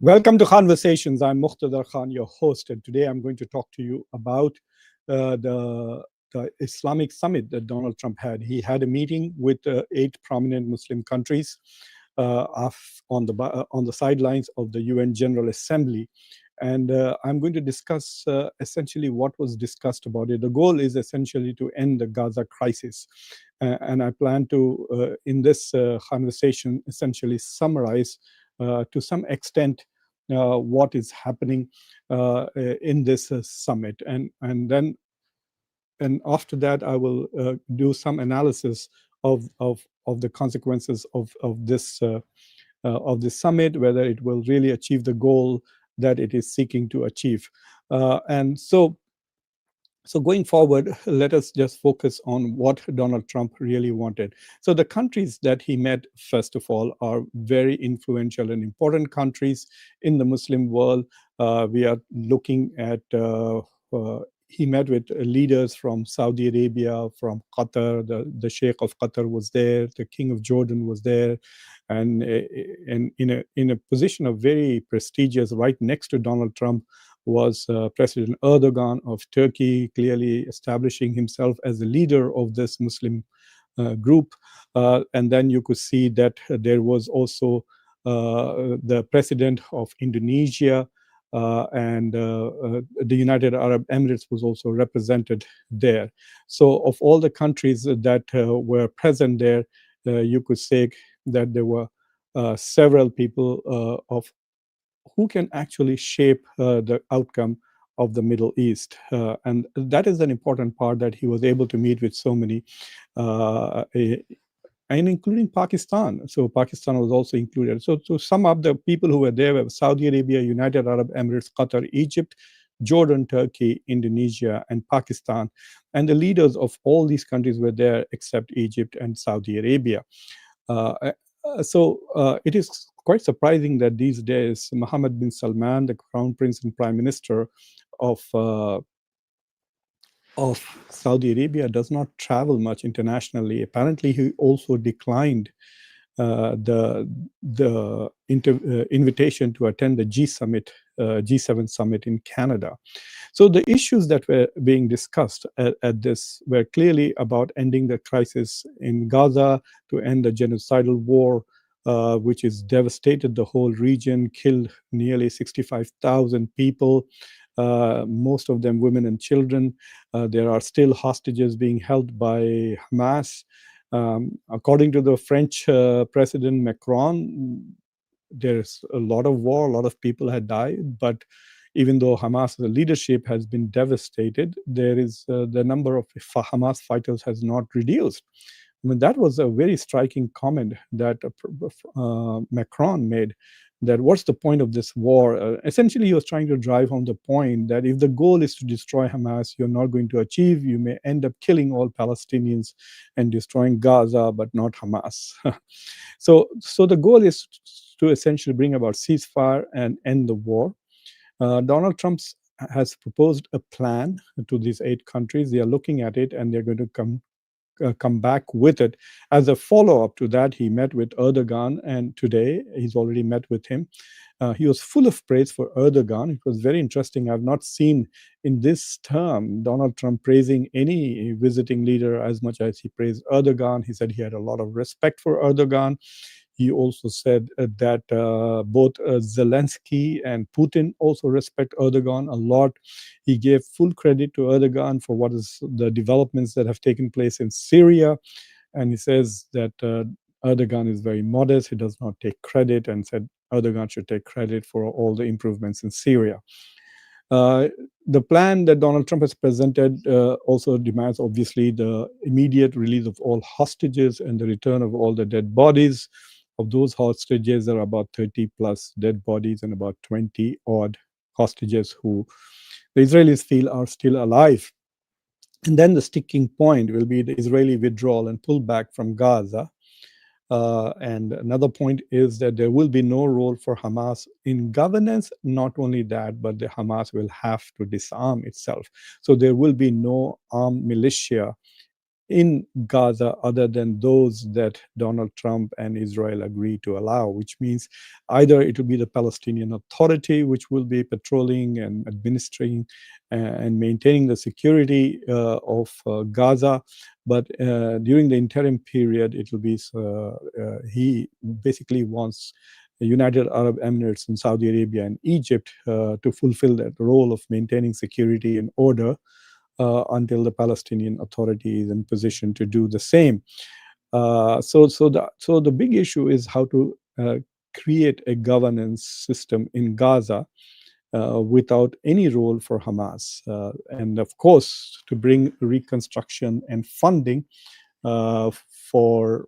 Welcome to Conversations. I'm Muqtadar Khan, your host, and today I'm going to talk to you about the Islamic summit that Donald Trump had. He had a meeting with 8 prominent Muslim countries on the sidelines of the UN General Assembly. And I'm going to discuss essentially what was discussed about it. The goal is essentially to end the Gaza crisis. And I plan to, in this conversation, essentially summarize to some extent what is happening in this summit. And after that, I will do some analysis of the consequences of this summit, whether it will really achieve the goal that it is seeking to achieve. So going forward, let us just focus on what Donald Trump really wanted. So the countries that he met, first of all, are very influential and important countries in the Muslim world. We are looking at he met with leaders from Saudi Arabia, from Qatar. The Sheikh of Qatar was there. The King of Jordan was there, and in a position of very prestigious, right next to Donald Trump, was President Erdogan of Turkey, clearly establishing himself as the leader of this Muslim group. And then you could see that there was also the president of Indonesia, and the United Arab Emirates was also represented there. So of all the countries that were present there, you could say that there were several people of who can actually shape the outcome of the Middle East. And that is an important part, that he was able to meet with so many, and including Pakistan. So Pakistan was also included. So to sum up, the people who were there were Saudi Arabia, United Arab Emirates, Qatar, Egypt, Jordan, Turkey, Indonesia, and Pakistan. And the leaders of all these countries were there except Egypt and Saudi Arabia. So it is quite surprising that these days Mohammed bin Salman, the Crown Prince and Prime Minister of Saudi Arabia, does not travel much internationally. Apparently, he also declined the invitation to attend the G7 summit in Canada. So the issues that were being discussed at this were clearly about ending the crisis in Gaza, to end the genocidal war, which has devastated the whole region, killed nearly 65,000 people, most of them women and children. There are still hostages being held by Hamas. According to the French President Macron, there's a lot of war, a lot of people had died, but even though Hamas, the leadership, has been devastated, there is the number of Hamas fighters has not reduced. I mean, that was a very striking comment that Macron made, that what's the point of this war? Essentially, he was trying to drive home the point that if the goal is to destroy Hamas, you're not going to achieve. You may end up killing all Palestinians and destroying Gaza, but not Hamas. So the goal is to essentially bring about ceasefire and end the war. Donald Trump has proposed a plan to these 8 countries. They are looking at it, and they're going to come back with it. As a follow-up to that, he met with Erdogan, and today he's already met with him. He was full of praise for Erdogan. It was very interesting. I've not seen in this term Donald Trump praising any visiting leader as much as he praised Erdogan. He said he had a lot of respect for Erdogan. He also said that both Zelensky and Putin also respect Erdogan a lot. He gave full credit to Erdogan for what is the developments that have taken place in Syria. And he says that Erdogan is very modest. He does not take credit, and said Erdogan should take credit for all the improvements in Syria. The plan that Donald Trump has presented also demands, obviously, the immediate release of all hostages and the return of all the dead bodies. Of those hostages, there are about 30 plus dead bodies and about 20 odd hostages who the Israelis feel are still alive. And then the sticking point will be the Israeli withdrawal and pullback from Gaza. And another point is that there will be no role for Hamas in governance. Not only that, but the Hamas will have to disarm itself. So there will be no armed militia in Gaza other than those that Donald Trump and Israel agree to allow, which means either it will be the Palestinian Authority which will be patrolling and administering and maintaining the security of Gaza, but during the interim period, it will be, he basically wants the United Arab Emirates and Saudi Arabia and Egypt to fulfill that role of maintaining security and order until the Palestinian Authority is in position to do the same. So the big issue is how to create a governance system in Gaza without any role for Hamas, and of course to bring reconstruction and funding for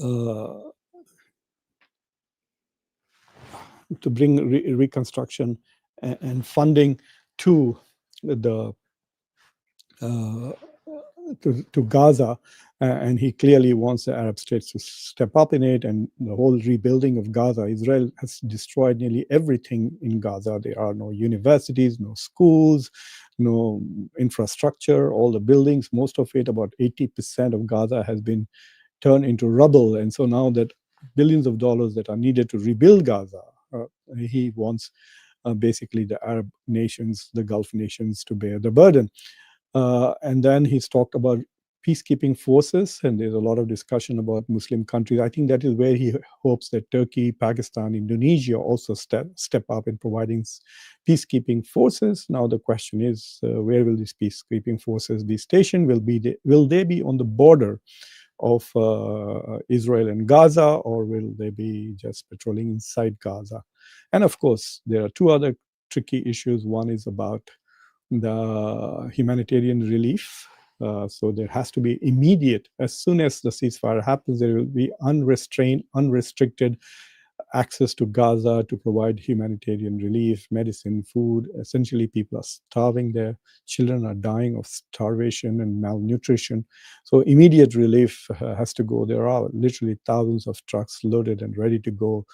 uh, to bring reconstruction and funding to the uh, to Gaza, and he clearly wants the Arab states to step up in it. And the whole rebuilding of Gaza, Israel has destroyed nearly everything in Gaza. There are no universities, no schools, no infrastructure. All the buildings, most of it, about 80% of Gaza, has been turned into rubble. And so now that billions of dollars that are needed to rebuild Gaza, he wants basically the Arab nations, the Gulf nations, to bear the burden. And then he's talked about peacekeeping forces, and there's a lot of discussion about Muslim countries. I think that is where he hopes that Turkey, Pakistan, Indonesia also step up in providing peacekeeping forces. Now the question is, where will these peacekeeping forces be stationed? Will they be on the border of Israel and Gaza, or will they be just patrolling inside Gaza? And of course, there are two other tricky issues. One is about the humanitarian relief. So there has to be immediate, as soon as the ceasefire happens, there will be unrestrained, unrestricted access to Gaza to provide humanitarian relief, medicine, food. Essentially, people are starving there. Children are dying of starvation and malnutrition. So immediate relief has to go. There are literally thousands of trucks loaded and ready to go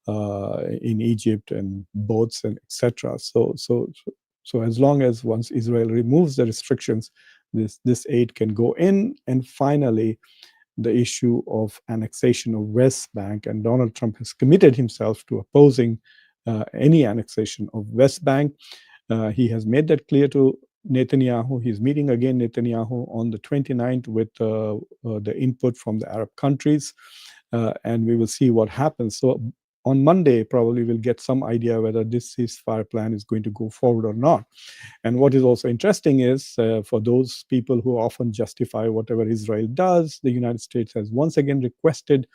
in Egypt, and boats and etc. So as long as once Israel removes the restrictions, this aid can go in. And finally, the issue of annexation of West Bank, and Donald Trump has committed himself to opposing any annexation of West Bank. He has made that clear to Netanyahu. He's meeting again Netanyahu on the 29th with the input from the Arab countries, and we will see what happens. So on Monday, probably we'll get some idea whether this ceasefire plan is going to go forward or not. And what is also interesting is, for those people who often justify whatever Israel does, the United States has once again requested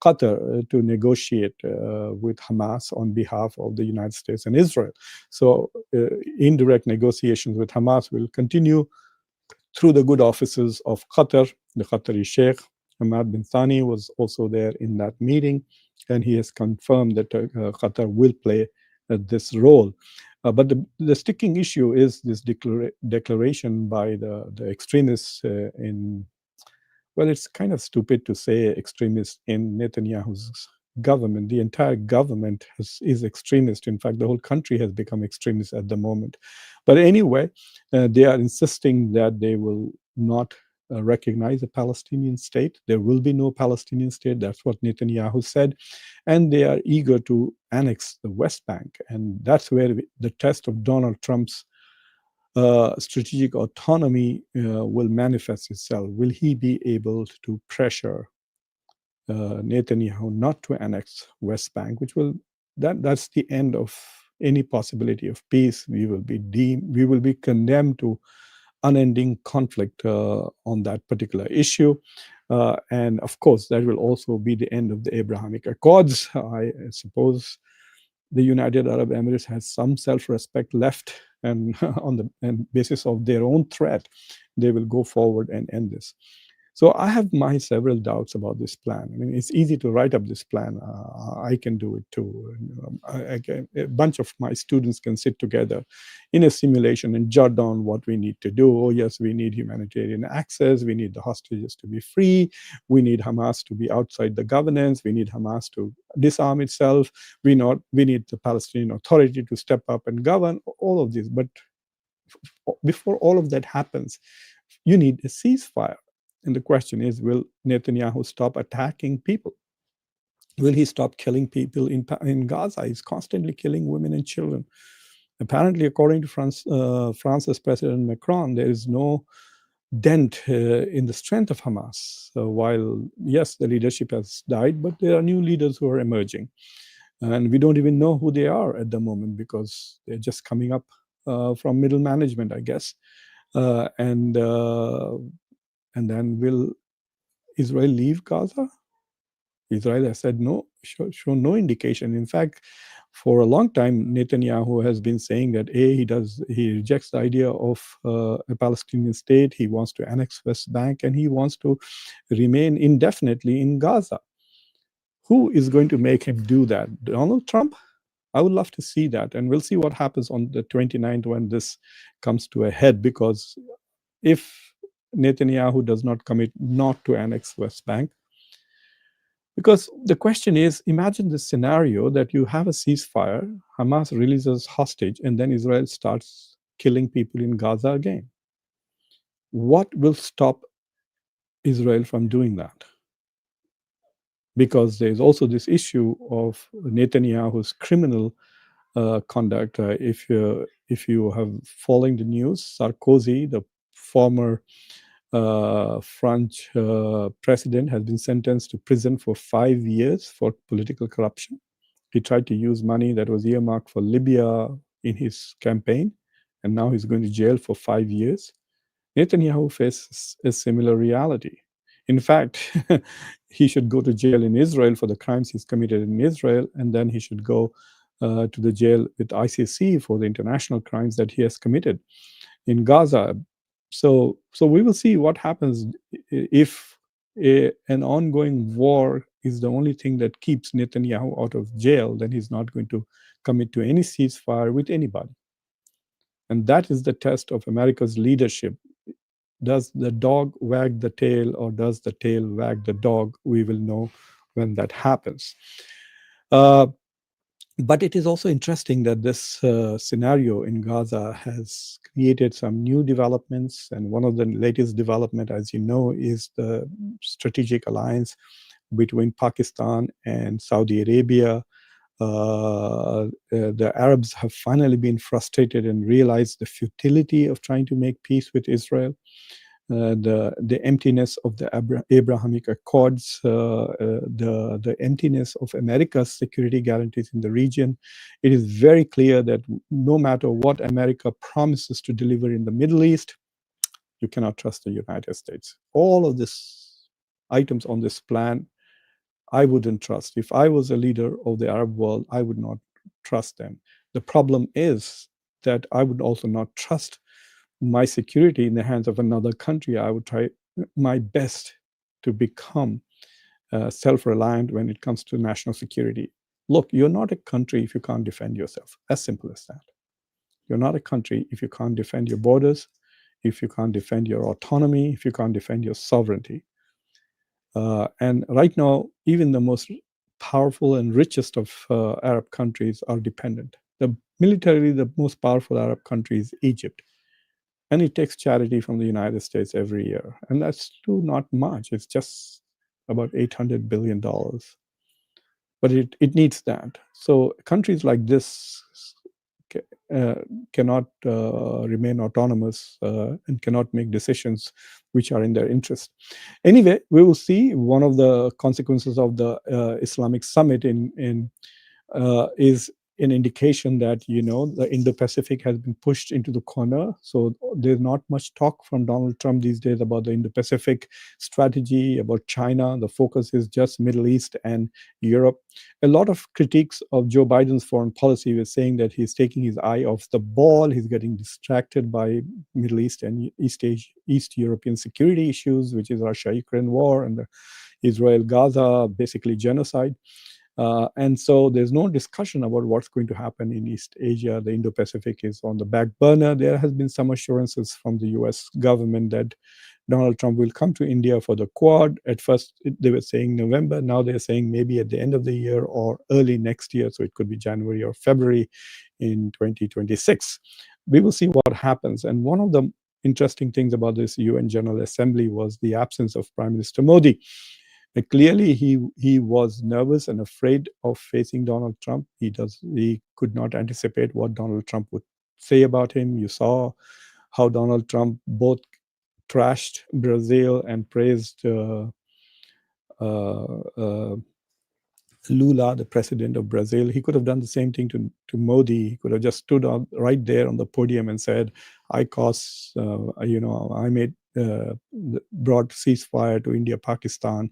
Qatar to negotiate with Hamas on behalf of the United States and Israel. So indirect negotiations with Hamas will continue through the good offices of Qatar. The Qatari Sheikh Hamad bin Thani was also there in that meeting, and he has confirmed that Qatar will play this role. But the sticking issue is this declaration by the extremists in, well, it's kind of stupid to say extremists in Netanyahu's government. The entire government is extremist. In fact, the whole country has become extremist at the moment. But anyway, they are insisting that they will not recognize a Palestinian state. There will be no Palestinian state. That's what Netanyahu said. And they are eager to annex the West Bank. And that's where the test of Donald Trump's strategic autonomy will manifest itself. Will he be able to pressure Netanyahu not to annex West Bank, which will, that's the end of any possibility of peace. We will be condemned to unending conflict on that particular issue. And of course, that will also be the end of the Abrahamic Accords. I suppose the United Arab Emirates has some self-respect left, and on the basis of their own threat, they will go forward and end this. So I have my several doubts about this plan. I mean, it's easy to write up this plan. I can do it too. A bunch of my students can sit together in a simulation and jot down what we need to do. Oh, yes, we need humanitarian access. We need the hostages to be free. We need Hamas to be outside the governance. We need Hamas to disarm itself. We need the Palestinian Authority to step up and govern, all of this. But before all of that happens, You need a ceasefire. And the question is, will Netanyahu stop attacking people? Will he stop killing people in Gaza? He's constantly killing women and children. Apparently, according to France's President Macron, there is no dent in the strength of Hamas. So while, yes, the leadership has died, but there are new leaders who are emerging. And we don't even know who they are at the moment because they're just coming up from middle management, I guess. And then will Israel leave Gaza? Israel has said no, shown no indication. In fact, for a long time, Netanyahu has been saying that he rejects the idea of a Palestinian state. He wants to annex West Bank and he wants to remain indefinitely in Gaza. Who is going to make him do that? Donald Trump? I would love to see that, and we'll see what happens on the 29th when this comes to a head. Because if Netanyahu does not commit not to annex West Bank, because the question is, imagine this scenario that you have a ceasefire, Hamas releases hostage, and then Israel starts killing people in Gaza again. What will stop Israel from doing that? Because there's also this issue of Netanyahu's criminal conduct. If you have following the news, Sarkozy, the former French president, has been sentenced to prison for 5 years for political corruption. He tried to use money that was earmarked for Libya in his campaign, and now he's going to jail for 5 years. Netanyahu faces a similar reality. In fact, he should go to jail in Israel for the crimes he's committed in Israel, and then he should go to the jail with ICC for the international crimes that he has committed in Gaza. So we will see what happens if an ongoing war is the only thing that keeps Netanyahu out of jail. Then he's not going to commit to any ceasefire with anybody. And that is the test of America's leadership. Does the dog wag the tail, or does the tail wag the dog? We will know when that happens. But it is also interesting that this scenario in Gaza has created some new developments. And one of the latest development, as you know, is the strategic alliance between Pakistan and Saudi Arabia. The Arabs have finally been frustrated and realized the futility of trying to make peace with Israel. The emptiness of the Abrahamic Accords, the emptiness of America's security guarantees in the region. It is very clear that no matter what America promises to deliver in the Middle East, you cannot trust the United States. All of these items on this plan, I wouldn't trust. If I was a leader of the Arab world, I would not trust them. The problem is that I would also not trust my security in the hands of another country. I would try my best to become self-reliant when it comes to national security. Look, you're not a country if you can't defend yourself. As simple as that. You're not a country if you can't defend your borders, if you can't defend your autonomy, if you can't defend your sovereignty. And right now, even the most powerful and richest of Arab countries are dependent. Militarily, the most powerful Arab country is Egypt. And it takes charity from the United States every year. And that's still not much. It's just about $800 billion. But it needs that. So countries like this cannot remain autonomous and cannot make decisions which are in their interest. Anyway, we will see. One of the consequences of the Islamic Summit is an indication that, the Indo-Pacific has been pushed into the corner. So there's not much talk from Donald Trump these days about the Indo-Pacific strategy, about China. The focus is just Middle East and Europe. A lot of critiques of Joe Biden's foreign policy were saying that he's taking his eye off the ball. He's getting distracted by Middle East and East European security issues, which is Russia-Ukraine war and the Israel-Gaza, basically genocide. And so there's no discussion about what's going to happen in East Asia. The Indo-Pacific is on the back burner. There has been some assurances from the US government that Donald Trump will come to India for the Quad. At first, they were saying November. Now they're saying maybe at the end of the year or early next year. So it could be January or February in 2026. We will see what happens. And one of the interesting things about this UN General Assembly was the absence of Prime Minister Modi. Clearly, he was nervous and afraid of facing Donald Trump. He could not anticipate what Donald Trump would say about him. You saw how Donald Trump both trashed Brazil and praised uh, uh, Lula, the president of Brazil. He could have done the same thing to Modi. He could have just stood on right there on the podium and said, "I caused, I made brought ceasefire to India, Pakistan,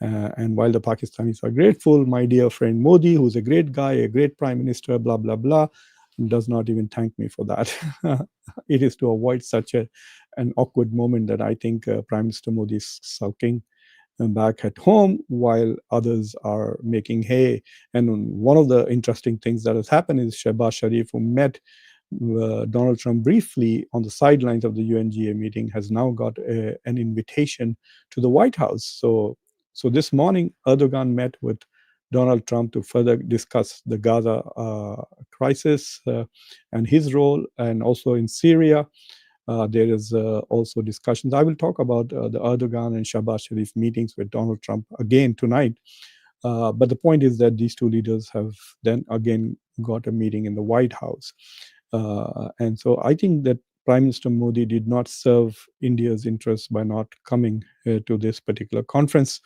and while the Pakistanis are grateful, my dear friend Modi, who's a great guy, a great prime minister, blah blah blah, does not even thank me for that." It is to avoid such an awkward moment that I think Prime Minister Modi is sulking back at home while others are making hay. And one of the interesting things that has happened is Shehbaz Sharif, who met Donald Trump briefly on the sidelines of the UNGA meeting, has now got an invitation to the White House. So this morning, Erdogan met with Donald Trump to further discuss the Gaza crisis and his role, and also in Syria. There is also discussions. I will talk about the Erdogan and Shehbaz Sharif meetings with Donald Trump again tonight. But the point is that these two leaders have then again got a meeting in the White House. And so I think that Prime Minister Modi did not serve India's interests by not coming to this particular conference.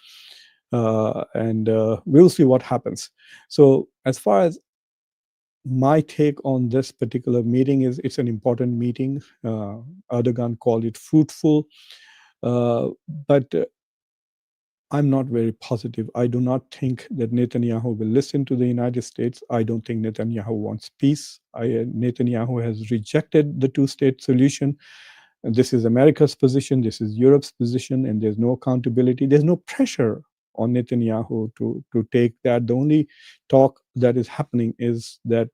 And we'll see what happens. So as far as my take on this particular meeting is, it's an important meeting. Erdogan called it fruitful, but I'm not very positive. I do not think that Netanyahu will listen to the United States. I don't think Netanyahu wants peace. Netanyahu has rejected the two-state solution. And this is America's position, this is Europe's position, and there's no accountability. There's no pressure on Netanyahu to take that. The only talk that is happening is that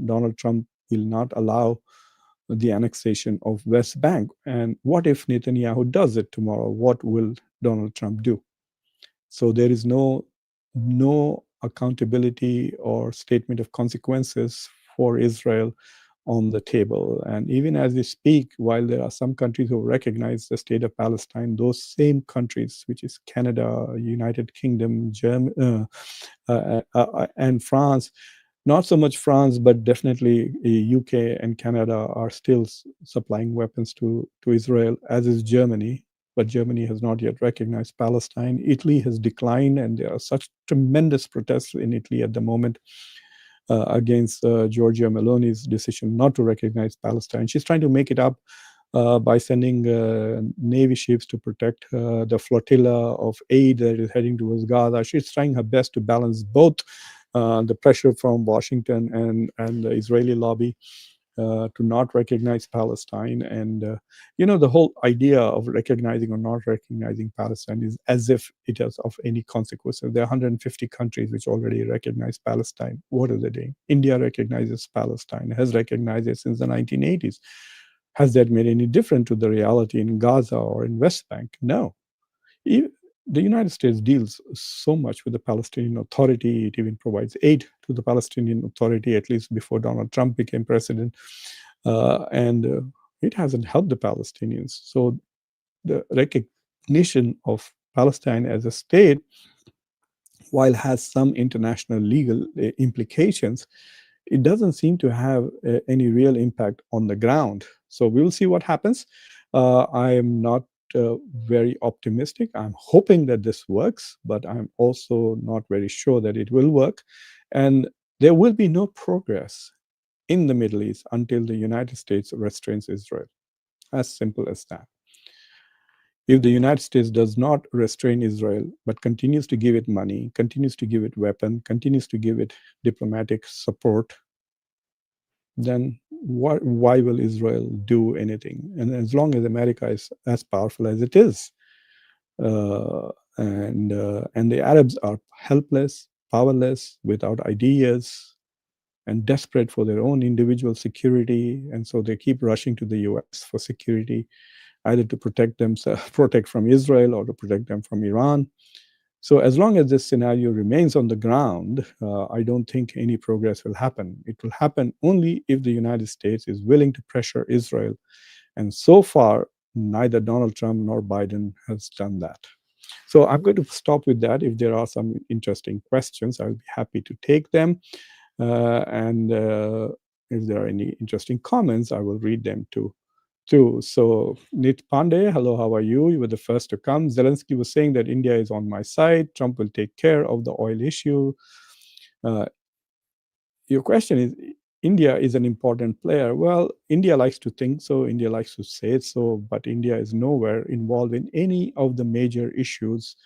Donald Trump will not allow the annexation of West Bank. And what if Netanyahu does it tomorrow? What will Donald Trump do? So there is no accountability or statement of consequences for Israel on the table. And even as we speak, while there are some countries who recognize the state of Palestine, those same countries, which is Canada, United Kingdom, Germany, and France, not so much France, but definitely UK and Canada are still supplying weapons to Israel, as is Germany. But Germany has not yet recognized Palestine. Italy has declined, and there are such tremendous protests in Italy at the moment against Giorgia Meloni's decision not to recognize Palestine. She's trying to make it up by sending Navy ships to protect the flotilla of aid that is heading towards Gaza. She's trying her best to balance both the pressure from Washington and the Israeli lobby to not recognize Palestine. And, the whole idea of recognizing or not recognizing Palestine is as if it is of any consequence. There are 150 countries which already recognize Palestine. What are they doing? India recognizes Palestine, has recognized it since the 1980s. Has that made any difference to the reality in Gaza or in West Bank? No. The United States deals so much with the Palestinian Authority. It even provides aid to the Palestinian Authority, at least before Donald Trump became president. And it hasn't helped the Palestinians. So the recognition of Palestine as a state, while has some international legal implications, it doesn't seem to have any real impact on the ground. So we will see what happens. I am not very optimistic. I'm hoping that this works, but I'm also not very sure that it will work. And there will be no progress in the Middle East until the United States restrains Israel. As simple as that. If the United States does not restrain Israel, but continues to give it money, continues to give it weapons, continues to give it diplomatic support, then why will Israel do anything? And as long as America is as powerful as it is, and the Arabs are helpless, powerless, without ideas, and desperate for their own individual security, and so they keep rushing to the US for security, either to protect themselves, protect from Israel, or to protect them from Iran. So as long as this scenario remains on the ground, I don't think any progress will happen. It will happen only if the United States is willing to pressure Israel And so far, neither Donald Trump nor Biden has done that. So I'm going to stop with that. If there are some interesting questions, I'll be happy to take them. And if there are any interesting comments, I will read them too. So Nit Pandey, hello, how are you? You were the first to come. Zelensky was saying that India is on my side. Trump will take care of the oil issue. Uh, your question is, India is an important player. Well, India likes to think so. India likes to say so, but India is nowhere involved in any of the major issues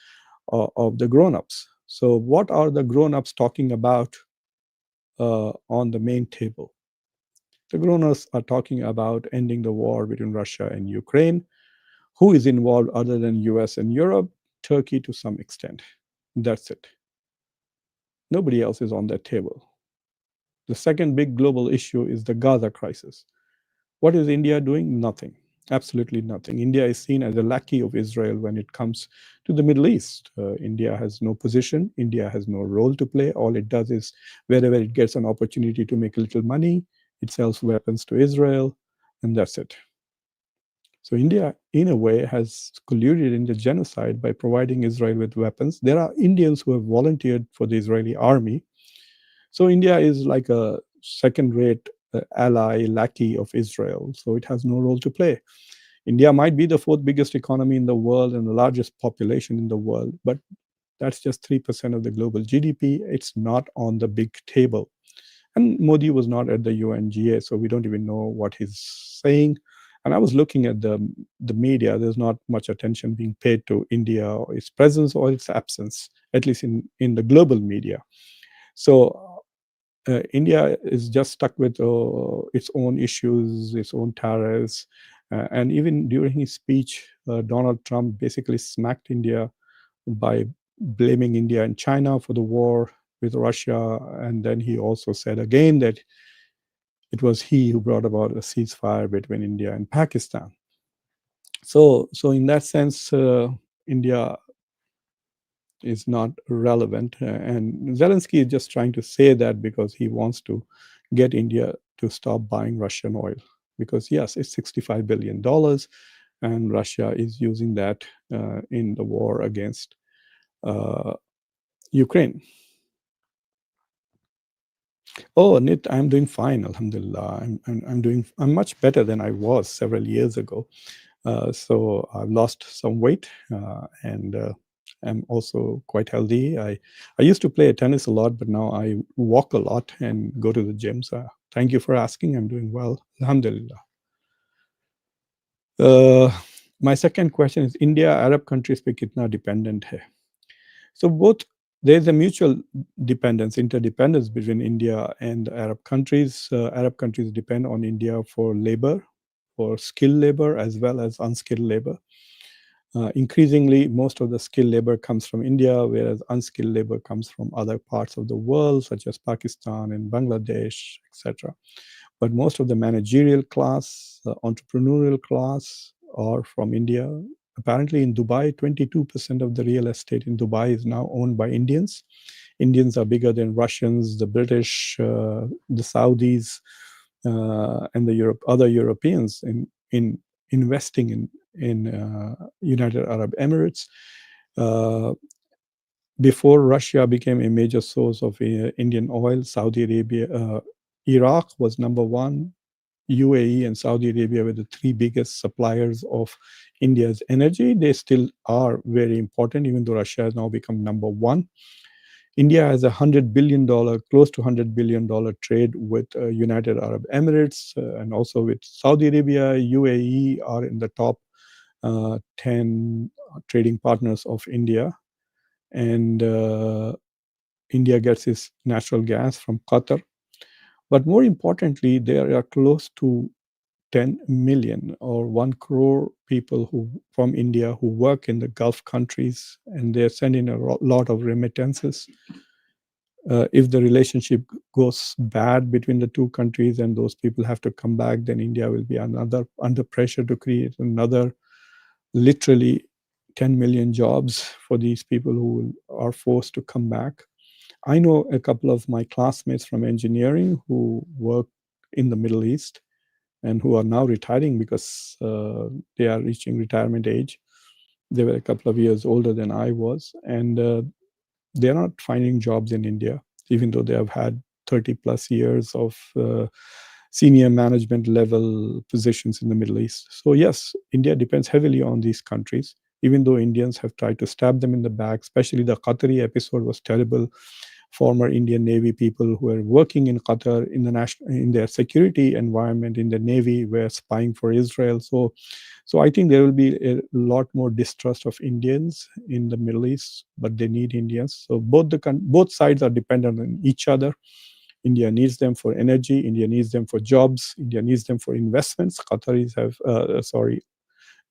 of the grown-ups. So what are the grown-ups talking about on the main table? The grown-ups are talking about ending the war between Russia and Ukraine. Who is involved other than US and Europe? Turkey to some extent. That's it. Nobody else is on that table. The second big global issue is the Gaza crisis. What is India doing? Nothing. Absolutely nothing. India is seen as a lackey of Israel when it comes to the Middle East. India has no position. India has no role to play. All it does is wherever it gets an opportunity to make a little money, it sells weapons to Israel, and that's it. So India, in a way, has colluded in the genocide by providing Israel with weapons. There are Indians who have volunteered for the Israeli army. So India is like a second-rate ally, lackey of Israel. So it has no role to play. India might be the fourth biggest economy in the world and the largest population in the world, but that's just 3% of the global GDP. It's not on the big table. And Modi was not at the UNGA, so we don't even know what he's saying. And I was looking at the media. There's not much attention being paid to India or its presence or its absence, at least in the global media. So India is just stuck with its own issues, its own tariffs. And even during his speech, Donald Trump basically smacked India by blaming India and China for the war with Russia. And then he also said again that it was he who brought about a ceasefire between India and Pakistan. So in that sense, India is not relevant. And Zelensky is just trying to say that because he wants to get India to stop buying Russian oil. Because yes, it's $65 billion, and Russia is using that in the war against Ukraine. Oh, Nit, I'm doing fine, Alhamdulillah. I'm much better than I was several years ago. So I've lost some weight, and I'm also quite healthy. I used to play tennis a lot, but now I walk a lot and go to the gym. So thank you for asking. I'm doing well, Alhamdulillah. My second question is, India, Arab countries पे कितना dependent है? So both, there's a mutual dependence, interdependence between India and Arab countries. Arab countries depend on India for labor, for skilled labor as well as unskilled labor. Increasingly, most of the skilled labor comes from India, whereas unskilled labor comes from other parts of the world, such as Pakistan and Bangladesh, etc. But most of the managerial class, entrepreneurial class are from India. Apparently in Dubai, 22% of the real estate in Dubai is now owned by Indians. Indians are bigger than Russians, the British, the Saudis, and the other Europeans in investing in United Arab Emirates. Before Russia became a major source of Indian oil, Saudi Arabia, Iraq was number one. UAE and Saudi Arabia were the three biggest suppliers of India's energy. They still are very important, even though Russia has now become number one. India has $100 billion, close to $100 billion trade with United Arab Emirates and also with Saudi Arabia. UAE are in the top 10 trading partners of India. And India gets its natural gas from Qatar. But more importantly, there are close to 10 million or 1 crore people from India who work in the Gulf countries, and they're sending a lot of remittances. If the relationship goes bad between the two countries and those people have to come back, then India will be under pressure to create another literally 10 million jobs for these people who are forced to come back. I know a couple of my classmates from engineering who work in the Middle East, and who are now retiring because they are reaching retirement age. They were a couple of years older than I was, and they're not finding jobs in India, even though they have had 30 plus years of senior management level positions in the Middle East. So yes, India depends heavily on these countries, even though Indians have tried to stab them in the back. Especially the Qatari episode was terrible. Former Indian Navy people who were working in Qatar in their security environment in the Navy were spying for Israel. So I think there will be a lot more distrust of Indians in the Middle East, but they need Indians. So both sides are dependent on each other. India needs them for energy. India needs them for jobs. India needs them for investments.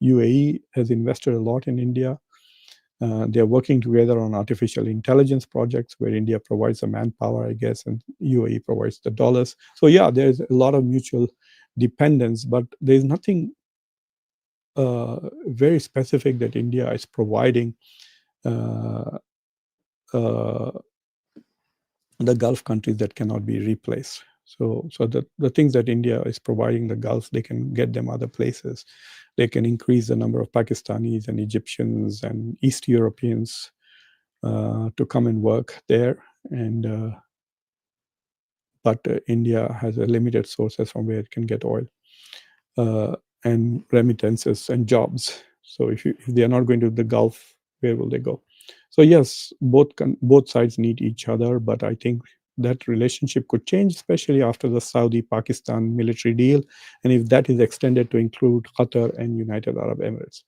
UAE has invested a lot in India. They're working together on artificial intelligence projects where India provides the manpower, I guess, and UAE provides the dollars. So yeah, there's a lot of mutual dependence, but there's nothing very specific that India is providing the Gulf countries that cannot be replaced. So the things that India is providing the Gulf, they can get them other places. They can increase the number of Pakistanis and Egyptians and East Europeans to come and work there. And but India has a limited sources from where it can get oil and remittances and jobs. So if they are not going to the Gulf, where will they go? So yes, both sides need each other, but I think that relationship could change, especially after the Saudi-Pakistan military deal, and if that is extended to include Qatar and United Arab Emirates.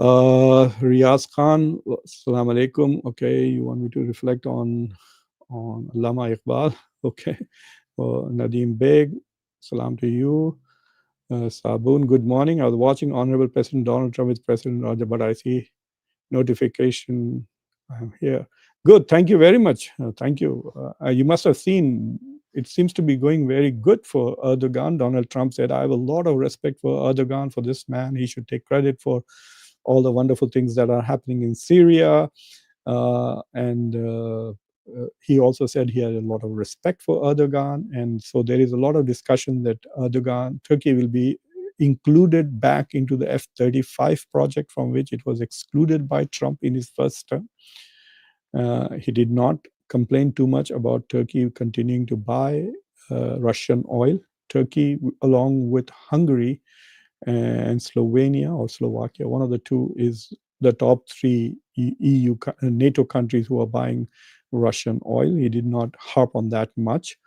Riaz Khan, Assalamu alaikum. Okay, you want me to reflect on Allama Iqbal? Okay. Nadeem Beg, salam to you. Saboon, good morning. I was watching Honorable President Donald Trump with President Roger, but I see notification. I'm here. Good. Thank you very much. Thank you. You must have seen, it seems to be going very good for Erdogan. Donald Trump said, I have a lot of respect for Erdogan, for this man. He should take credit for all the wonderful things that are happening in Syria. And he also said he had a lot of respect for Erdogan. And so there is a lot of discussion that Turkey will be included back into the F-35 project from which it was excluded by Trump in his first term. He did not complain too much about Turkey continuing to buy Russian oil. Turkey, along with Hungary and Slovenia or Slovakia, one of the two, is the top three EU NATO countries who are buying Russian oil. He did not harp on that much.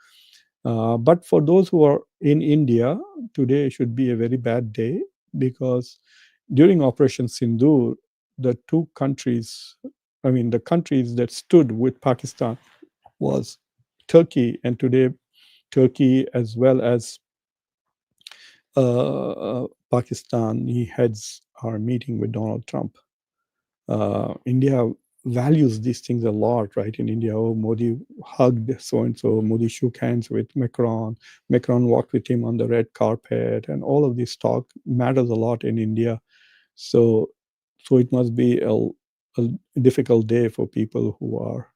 But for those who are in India, today should be a very bad day, because during Operation Sindoor, the countries that stood with Pakistan was Turkey, and today Turkey as well as Pakistani heads are meeting with Donald Trump. India values these things a lot, right? In India, Modi hugged so-and-so, Modi shook hands with Macron, Macron walked with him on the red carpet, and all of this talk matters a lot in India. So it must be a difficult day for people who are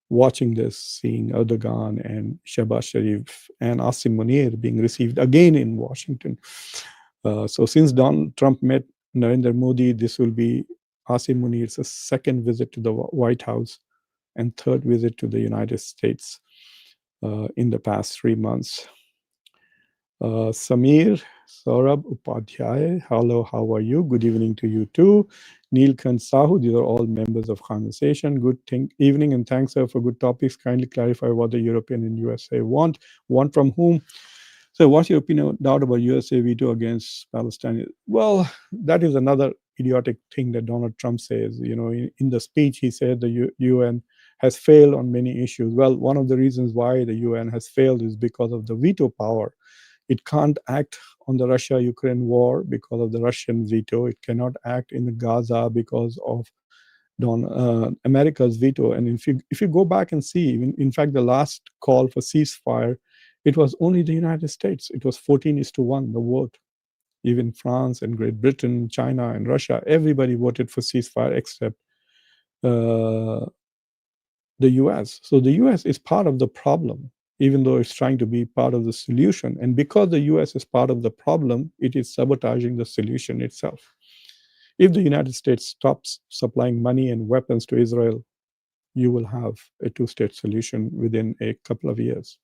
watching this, seeing Erdogan and Shehbaz Sharif and Asim Munir being received again in Washington. So since Donald Trump met Narendra Modi, this will be Asim Munir's second visit to the White House and third visit to the United States in the past 3 months. Samir Saurabh Upadhyay, hello, how are you? Good evening to you too. Neelkant Sahu, these are all members of conversation. Good evening, and thanks, sir, for good topics. Kindly clarify what the European and USA want. Want from whom? So what's your opinion, doubt about USA veto against Palestine? Well, that is another idiotic thing that Donald Trump says. You know, in the speech, he said the UN has failed on many issues. Well, one of the reasons why the UN has failed is because of the veto power. It can't act on the Russia-Ukraine war because of the Russian veto. It cannot act in Gaza because of America's veto. And if you go back and see, in fact, the last call for ceasefire, it was only the United States. It was 14-1, the vote. Even France and Great Britain, China and Russia, everybody voted for ceasefire except the US. So the US is part of the problem. even though it's trying to be part of the solution. And because the US is part of the problem, it is sabotaging the solution itself. If the United States stops supplying money and weapons to Israel, you will have a two-state solution within a couple of years.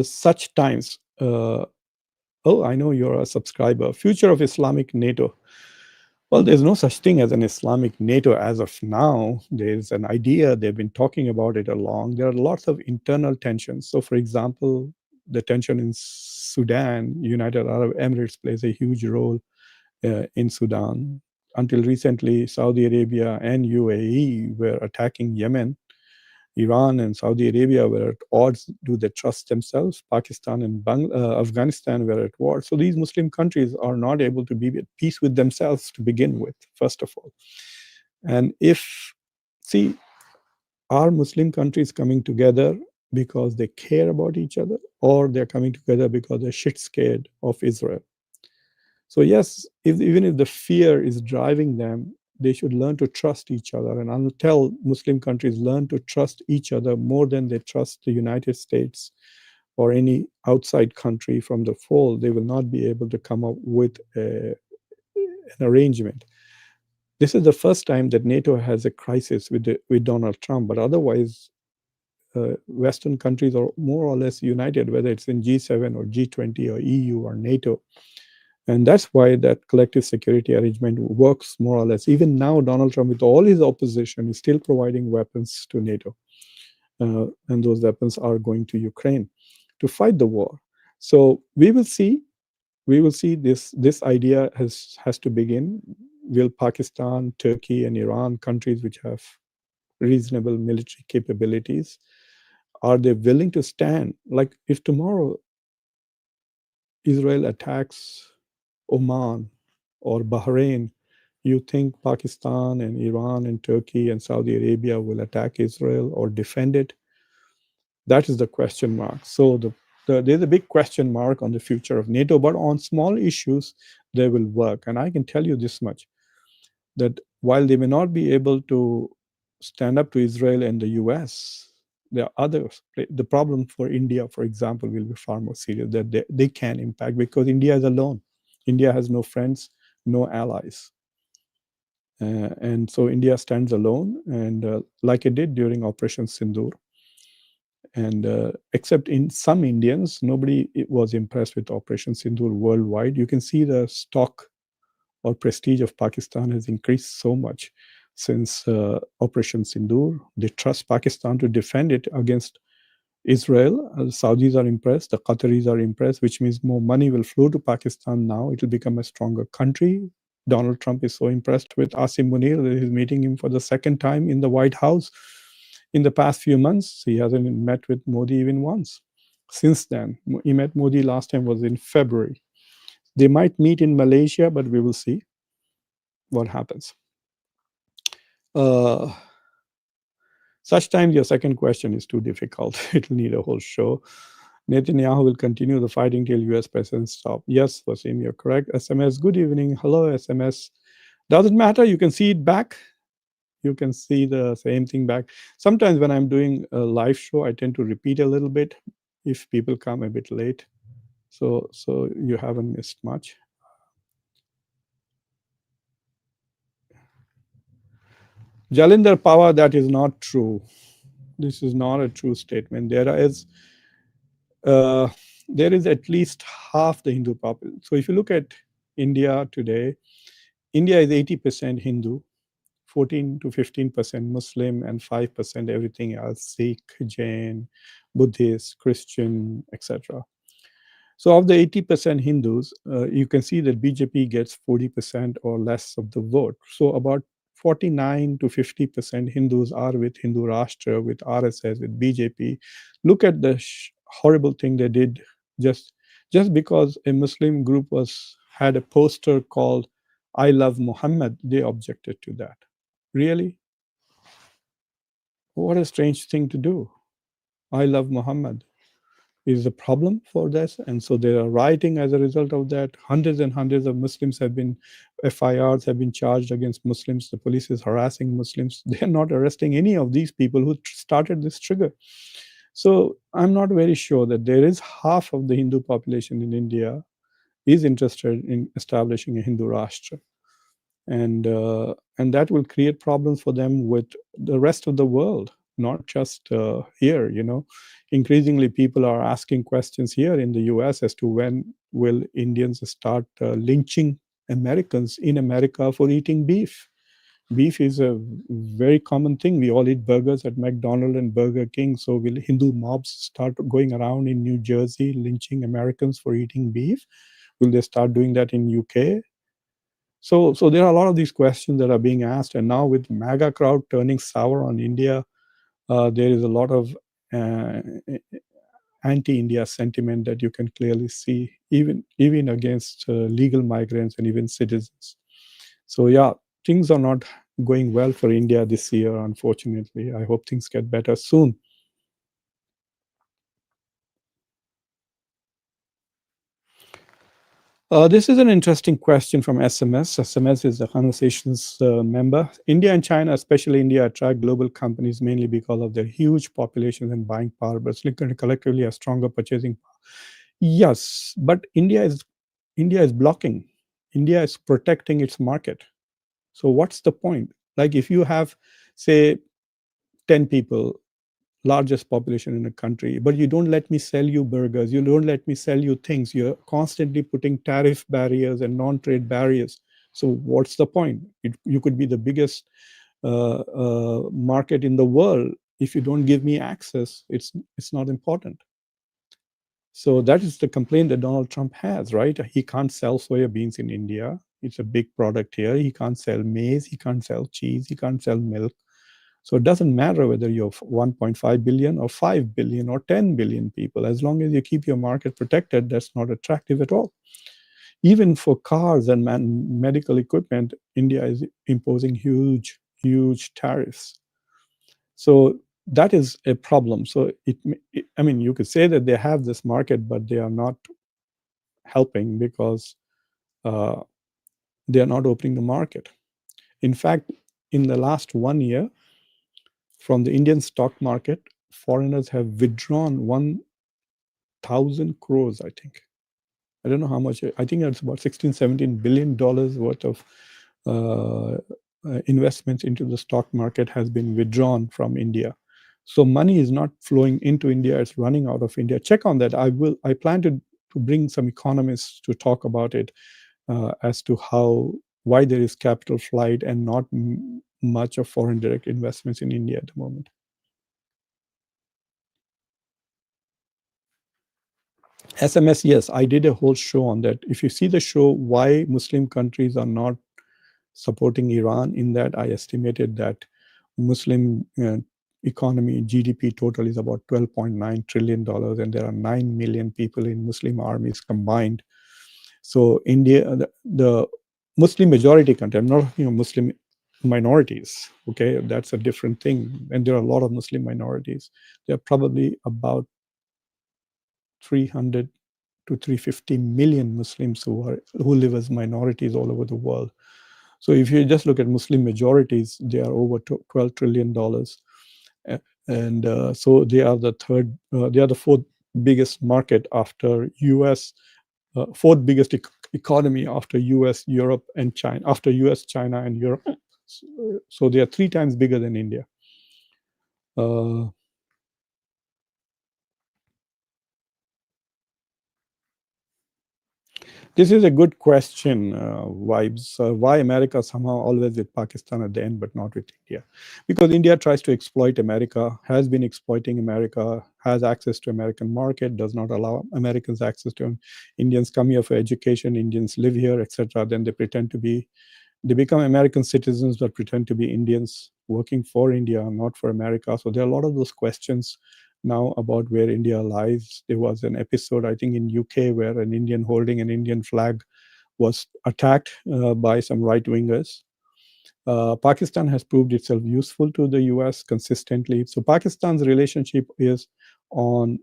Such times, oh, I know you're a subscriber. Future of Islamic NATO. Well, there's no such thing as an Islamic NATO as of now. There's an idea, they've been talking about it along. There are lots of internal tensions. So, for example, the tension in Sudan, United Arab Emirates plays a huge role in Sudan. Until recently, Saudi Arabia and UAE were attacking Yemen. Iran and Saudi Arabia were at odds. Do they trust themselves? Pakistan and Afghanistan were at war. So these Muslim countries are not able to be at peace with themselves to begin with, first of all. And see, are Muslim countries coming together because they care about each other, or they're coming together because they're shit scared of Israel? So yes, even if the fear is driving them, they should learn to trust each other. And until Muslim countries learn to trust each other more than they trust the United States or any outside country from the fold, they will not be able to come up with an arrangement. This is the first time that NATO has a crisis with Donald Trump, but otherwise, Western countries are more or less united, whether it's in G7 or G20 or EU or NATO. And that's why that collective security arrangement works more or less. Even now, Donald Trump, with all his opposition, is still providing weapons to NATO. And those weapons are going to Ukraine to fight the war. So we will see. We will see this idea has to begin. Will Pakistan, Turkey, and Iran, countries which have reasonable military capabilities, are they willing to stand? Like if tomorrow Israel attacks Oman or Bahrain, you think Pakistan and Iran and Turkey and Saudi Arabia will attack Israel or defend it? That is the question mark. So there's a big question mark on the future of NATO, but on small issues, they will work. And I can tell you this much, that while they may not be able to stand up to Israel and the US, there are others. The problem for India, for example, will be far more serious, that they can impact, because India is alone. India has no friends, no allies. And so India stands alone, and like it did during Operation Sindoor. And except in some Indians, nobody was impressed with Operation Sindoor worldwide. You can see the stock or prestige of Pakistan has increased so much since Operation Sindoor. They trust Pakistan to defend it against Israel. The Saudis are impressed, the Qataris are impressed, which means more money will flow to Pakistan now. It will become a stronger country. Donald Trump is so impressed with Asim Munir that he's meeting him for the second time in the White House. In the past few months, he hasn't met with Modi even once. Since then, he met Modi last time was in February. They might meet in Malaysia, but we will see what happens. Such times, your second question is too difficult. It will need a whole show. Netanyahu will continue the fighting till US president stop. Yes, Wasim, you're correct. SMS, good evening. Hello, SMS. Doesn't matter. You can see it back. You can see the same thing back. Sometimes when I'm doing a live show, I tend to repeat a little bit if people come a bit late. So you haven't missed much. Jalinder Pawar, that is not true. This is not a true statement. There is at least half the Hindu population. So if you look at India today, India is 80% Hindu, 14 to 15% Muslim, and 5% everything else, Sikh, Jain, Buddhist, Christian, etc. So of the 80% Hindus, you can see that BJP gets 40% or less of the vote. So about 49 to 50% Hindus are with Hindu Rashtra, with RSS, with BJP. Look at the horrible thing they did just because a Muslim group had a poster called "I Love Muhammad," they objected to that. Really? What a strange thing to do. I love Muhammad. is a problem for this. And so they are rioting as a result of that. Hundreds and hundreds of Muslims have been, FIRs have been charged against Muslims. The police is harassing Muslims. They are not arresting any of these people who started this trigger. So I'm not very sure that there is half of the Hindu population in India is interested in establishing a Hindu Rashtra. And that will create problems for them with the rest of the world, not just here. Increasingly people are asking questions here in the US as to when will Indians start lynching Americans in America for eating beef. Beef is a very common thing. We all eat burgers at McDonald's and Burger King. So will Hindu mobs start going around in New Jersey lynching Americans for eating beef? Will they start doing that in UK? So there are a lot of these questions that are being asked, and now with MAGA crowd turning sour on India, there is a lot of uh, anti-India sentiment that you can clearly see, even against legal migrants and even citizens. So yeah, things are not going well for India this year, unfortunately. I hope things get better soon. This is an interesting question from SMS. SMS is the conversations member. India and China, especially India, attract global companies mainly because of their huge populations and buying power, but collectively have stronger purchasing power. Yes, but India is blocking. India is protecting its market. So what's the point? Like if you have, say, 10 people, largest population in a country, but you don't let me sell you burgers, you don't let me sell you things, you're constantly putting tariff barriers and non-trade barriers. So what's the point? You could be the biggest market in the world. If you don't give me access, it's not important. So that is the complaint that Donald Trump has, right? He can't sell soya beans in India. It's a big product here. He can't sell maize, he can't sell cheese, he can't sell milk. So it doesn't matter whether you're 1.5 billion or 5 billion or 10 billion people. As long as you keep your market protected, that's not attractive at all. Even for cars and medical equipment, India is imposing huge tariffs. So that is a problem. So I mean, you could say that they have this market, but they are not helping because they are not opening the market. In fact, in the last 1 year, from the Indian stock market, foreigners have withdrawn 1,000 crores, I think. I don't know how much. I think it's about 16, $17 billion worth of investments into the stock market has been withdrawn from India. So money is not flowing into India; it's running out of India. Check on that. I plan to bring some economists to talk about it as to why there is capital flight and not much of foreign direct investments in India at the moment. SMS, yes, I did a whole show on that. If you see the show, why Muslim countries are not supporting Iran, in that I estimated that Muslim economy, GDP total is about $12.9 trillion, and there are 9 million people in Muslim armies combined. So India, the Muslim majority country, I'm not, Muslim minorities, okay, that's a different thing. And there are a lot of Muslim minorities. There are probably about 300 to 350 million Muslims who live as minorities all over the world. So if you just look at Muslim majorities, they are over $12 trillion. And so they are the fourth biggest market after US, fourth biggest economy after US, Europe, and China, after US, China, and Europe. So they are 3 times bigger than India. This is a good question, Vibes. Why America somehow always with Pakistan at the end, but not with India? Because India tries to exploit America, has been exploiting America, has access to American market, does not allow Americans access to Indians come here for education, Indians live here, etc. Then they become American citizens but pretend to be Indians working for India, not for America. So there are a lot of those questions now about where India lies. There was an episode, I think, in UK where an Indian holding an Indian flag was attacked by some right-wingers. Pakistan has proved itself useful to the US consistently. So Pakistan's relationship is on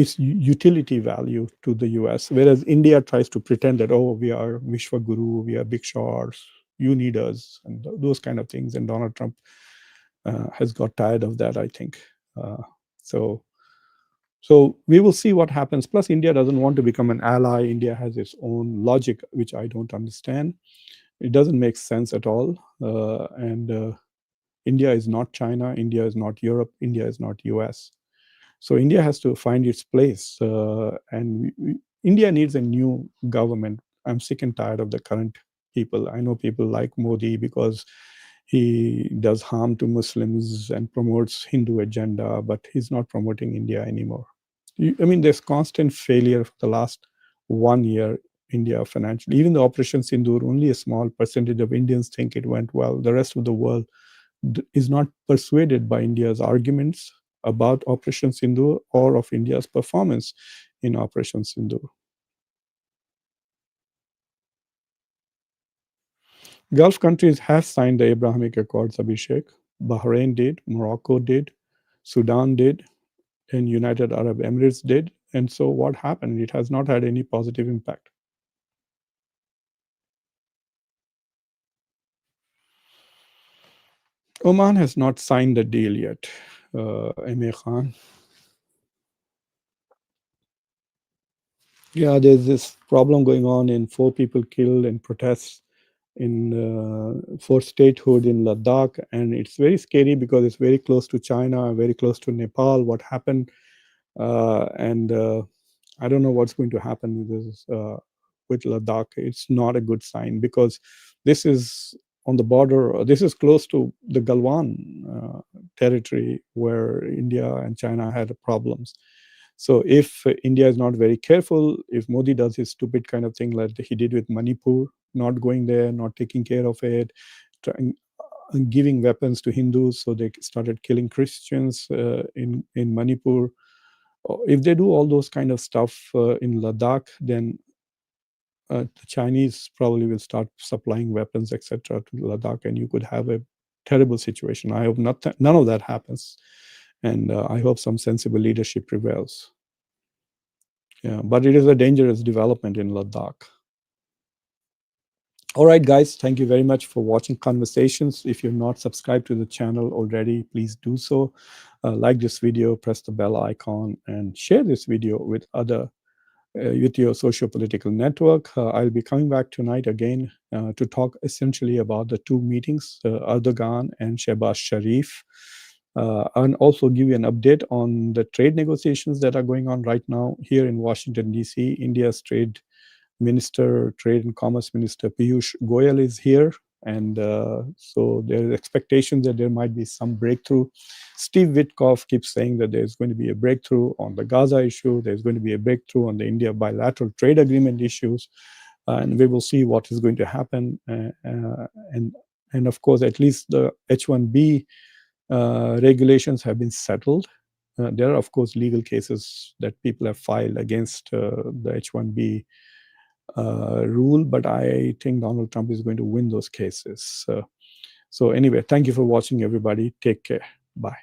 its utility value to the US, whereas India tries to pretend that, oh, we are Vishwaguru, we are big shots, you need us, and those kind of things. And Donald Trump has got tired of that, I think. So so we will see what happens. Plus, India doesn't want to become an ally. India has its own logic, which I don't understand. It doesn't make sense at all. And India is not China. India is not Europe. India is not US. So India has to find its place. And India needs a new government. I'm sick and tired of the current people. I know people like Modi because he does harm to Muslims and promotes Hindu agenda, but he's not promoting India anymore. I mean, there's constant failure for the last 1 year. India financially, even the Operation Sindoor, only a small percentage of Indians think it went well. The rest of the world is not persuaded by India's arguments about Operation Sindoor or of India's performance in Operation Sindoor. Gulf countries have signed the Abrahamic Accords, Abhishek. Bahrain did, Morocco did, Sudan did, and United Arab Emirates did. And so what happened? It has not had any positive impact. Oman has not signed the deal yet, Emir Khan. Yeah, there's this problem going on in 4 people killed in protests for statehood in Ladakh, and it's very scary because it's very close to China, very close to Nepal. What happened, and I don't know what's going to happen with this, with Ladakh. It's not a good sign because this is on the border. This is close to the Galwan territory where India and China had problems. So if India is not very careful, if Modi does his stupid kind of thing like he did with Manipur, not going there, not taking care of it, trying, giving weapons to Hindus, so they started killing Christians in Manipur. If they do all those kind of stuff in Ladakh, then the Chinese probably will start supplying weapons, etc., to Ladakh, and you could have a terrible situation. I hope none of that happens, and I hope some sensible leadership prevails. Yeah, but it is a dangerous development in Ladakh. All right, guys, thank you very much for watching Conversations. If you're not subscribed to the channel already, please do so. Like this video, press the bell icon, and share this video with your socio-political network. I'll be coming back tonight again to talk essentially about the 2 meetings, Erdogan and Shehbaz Sharif, and also give you an update on the trade negotiations that are going on right now here in Washington, D.C. India's Trade and Commerce Minister Piyush Goyal is here. And so there is expectation that there might be some breakthrough. Steve Witkoff keeps saying that there's going to be a breakthrough on the Gaza issue. There's going to be a breakthrough on the India bilateral trade agreement issues. And we will see what is going to happen. And of course, at least the H-1B regulations have been settled. There are, of course, legal cases that people have filed against the H-1B rule, but I think Donald Trump is going to win those cases. So anyway, thank you for watching, everybody. Take care. Bye.